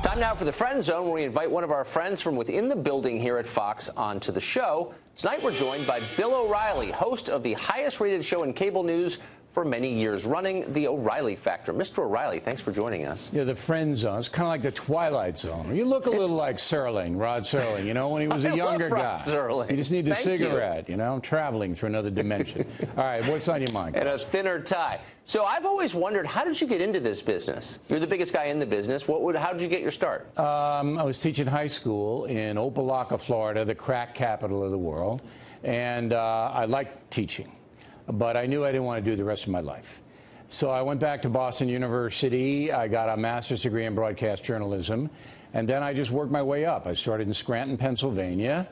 Time now for the Friend Zone, where we invite one of our friends from within the building here at Fox onto the show. Tonight we're joined by Bill O'Reilly, host of the highest-rated show in cable news for many years running, The O'Reilly Factor. Mr. O'Reilly, thanks for joining us. Yeah, the Friend Zone. It's kind of like the Twilight Zone. You look a little like Serling, Rod Serling, you know, when he was a younger guy. Serling. You just need a cigarette, you know, traveling through another dimension. All right, what's on your mind? And a thinner tie. So I've always wondered, how did you get into this business? You're the biggest guy in the business. How did you get your start? I was teaching high school in Opelika, Florida, the crack capital of the world, and I liked teaching, but I knew I didn't want to do the rest of my life. So I went back to Boston University. I got a master's degree in broadcast journalism, and then I just worked my way up. I started in Scranton, Pennsylvania,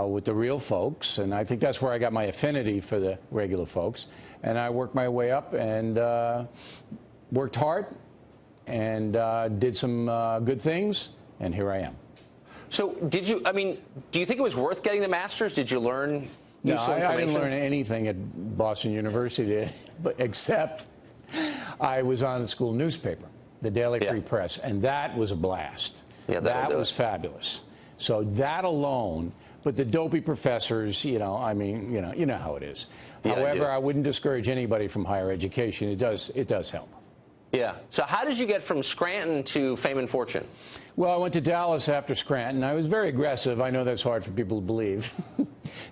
with the real folks, and I think that's where I got my affinity for the regular folks. And I worked my way up and worked hard and did some good things, and here I am. So do you think it was worth getting the master's? Did you learn No, I didn't learn anything at Boston University, except I was on the school newspaper, the Daily Free Press, and that was a blast. Yeah, that was fabulous. So that alone, but the dopey professors, you know, I mean, you know how it is. Yeah, however, I wouldn't discourage anybody from higher education. It does help. Yeah. So how did you get from Scranton to fame and fortune? Well, I went to Dallas after Scranton. I was very aggressive. I know that's hard for people to believe.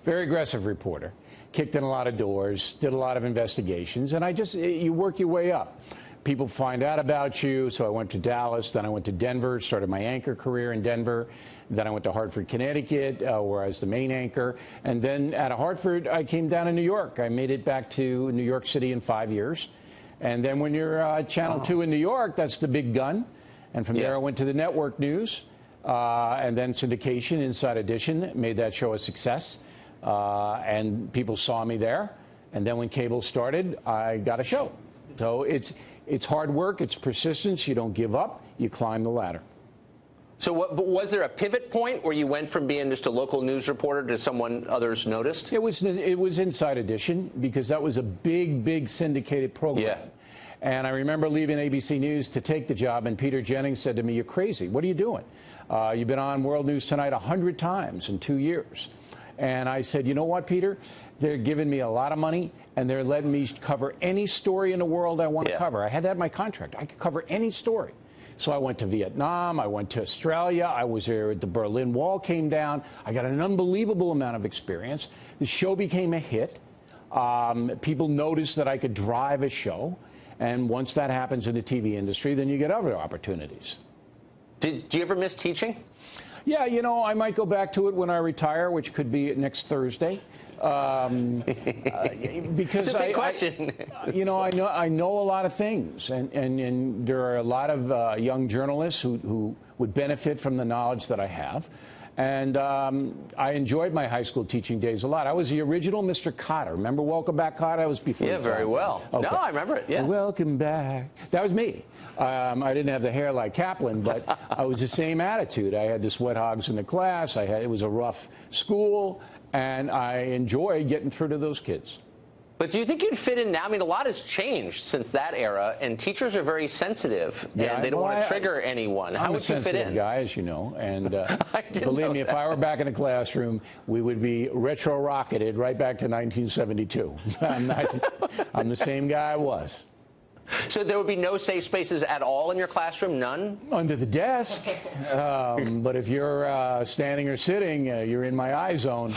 Very aggressive reporter. Kicked in a lot of doors, did a lot of investigations, and you work your way up. People find out about you, so I went to Dallas, then I went to Denver, started my anchor career in Denver, then I went to Hartford, Connecticut, where I was the main anchor, and then out of Hartford, I came down to New York. I made it back to New York City in 5 years, and then when you're Channel 2 in New York, that's the big gun, and from there I went to the network news, and then syndication, Inside Edition, made that show a success, and people saw me there, and then when cable started, I got a show. So it's hard work, it's persistence, you don't give up, you climb the ladder. So but was there a pivot point where you went from being just a local news reporter to someone others noticed? It was Inside Edition, because that was a big syndicated program. Yeah. And I remember leaving ABC News to take the job, and Peter Jennings said to me, "You're crazy. What are you doing? You've been on World News Tonight 100 times in 2 years." And I said, "You know what, Peter? They're giving me a lot of money, and they're letting me cover any story in the world I want to cover. I had that in my contract. I could cover any story." So I went to Vietnam, I went to Australia, I was there, the Berlin Wall came down, I got an unbelievable amount of experience. The show became a hit. People noticed that I could drive a show, and once that happens in the TV industry, then you get other opportunities. Do you ever miss teaching? Yeah, you know, I might go back to it when I retire, which could be next Thursday. Because it's a big question. You know, I know a lot of things, and there are a lot of young journalists who would benefit from the knowledge that I have. And I enjoyed my high school teaching days a lot. I was the original Mr. Cotter. Remember Welcome Back, Cotter? I was before. Yeah, very well. Okay. No, I remember it. Yeah. Welcome back. That was me. I didn't have the hair like Kaplan, but I was the same attitude. I had the sweat hogs in the class. It was a rough school, and I enjoyed getting through to those kids. But do you think you'd fit in now? I mean, a lot has changed since that era, and teachers are very sensitive, and they don't want to trigger anyone. How would you fit in? I'm a sensitive guy, as you know, and believe me, if I were back in the classroom, we would be retro-rocketed right back to 1972. I'm the same guy I was. So there would be no safe spaces at all in your classroom? None? Under the desk. But if you're standing or sitting, you're in my eye zone.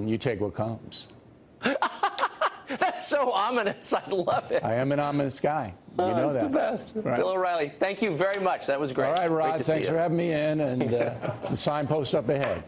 You take what comes. That's so ominous. I love it. I am an ominous guy. You know that. That's the best. Right. Bill O'Reilly, thank you very much. That was great. All right, Rod, thanks for having me in, and the signpost up ahead.